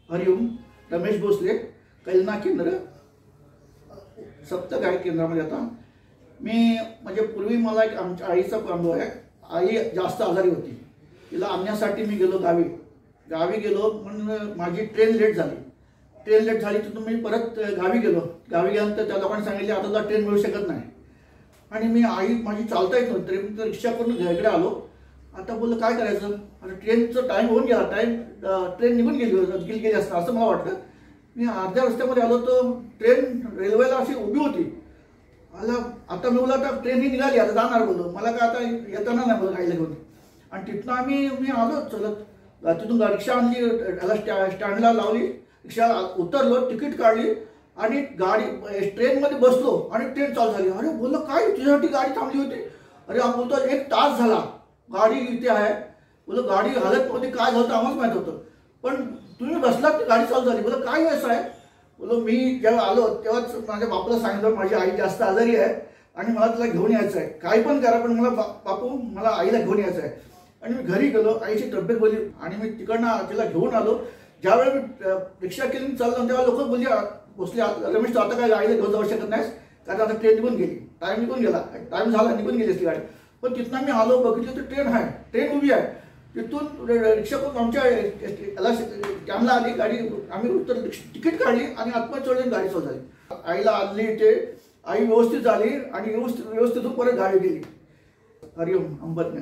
हरिओम. रमेश भोसले, कैलना केंद्र, सप्तगायी केंद्रामध्ये. आता मी म्हणजे पूर्वी मला एक आमच्या आईचा अनुभव आहे. आई जास्त आजारी होती. तिला आणण्यासाठी मी गेलो गावी गेलो. पण माझी ट्रेन लेट झाली. तिथून मी परत गावी गेल्यानंतर त्या लोकांनी सांगितले आता तुला ट्रेन मिळू शकत नाही. आणि मी आई माझी चालता येत नव्हती तरी मी रिक्षा करून घराकडे आलो. आता बोललं काय करायचं, आता ट्रेनचा टाईम होऊन गेला. ट्रेन निघून गेली असणार असं मला वाटतं. मी अर्ध्या रस्त्यामध्ये आलो तर ट्रेन रेल्वेला अशी उभी होती. आता मी बोला आता ट्रेन ही निघाली, आता जाणार बोललो. मला काय आता येताना नाही बोललं गाडीला घेऊन. आणि तिथनं मी आलो चलत. तिथून रिक्षा आणली, याला स्टँडला लावली, रिक्षा उतरलो, तिकीट काढली आणि गाडी ट्रेनमध्ये बसलो आणि ट्रेन चालू झाली. अरे बोललो काय तुझ्यासाठी गाडी थांबली होती. अरे बोलतो 1 तास झाला गाडी इथे आहे. बोललो गाडी हालत नव्हती, काय झालं आम्हाच माहीत होतं, पण तुम्ही बसलात ती गाडी चालू झाली. बोललो काय असं आहे. बोलो मी जेव्हा आलो तेव्हाच माझ्या बापूला सांगितलं माझी आई जास्त आजारी आहे आणि मला तिला घेऊन यायचं आहे. काही पण करा पण मला बापू मला आईला घेऊन यायचं आहे. आणि मी घरी गेलो, आईची तब्येत बोलली आणि मी तिकडनं तिला घेऊन आलो. ज्यावेळेला मी रिक्षा केली चाललो तेव्हा लोक बोलली भोसले रमेश तू आता काय गाडीला घेऊन जाऊ शकत नाहीस कारण आता ट्रेन निघून गेली, टाईम निघून गेला, टाईम झाला, निघून गेली असती गाडी. पण तिथनं मी आलो, बघितलं तर ट्रेन आहे, ट्रेन उभी आहे. तिथून रिक्षा करून आमच्या याला कॅम्पला आली गाडी. आम्ही उत्तर तिकीट काढली आणि आत्मा चढून गाडी चालू झाली. आईला आणली इथे, आई व्यवस्थित झाली आणि व्यवस्थित परत गाडी गेली. हरिओम. अंबरने.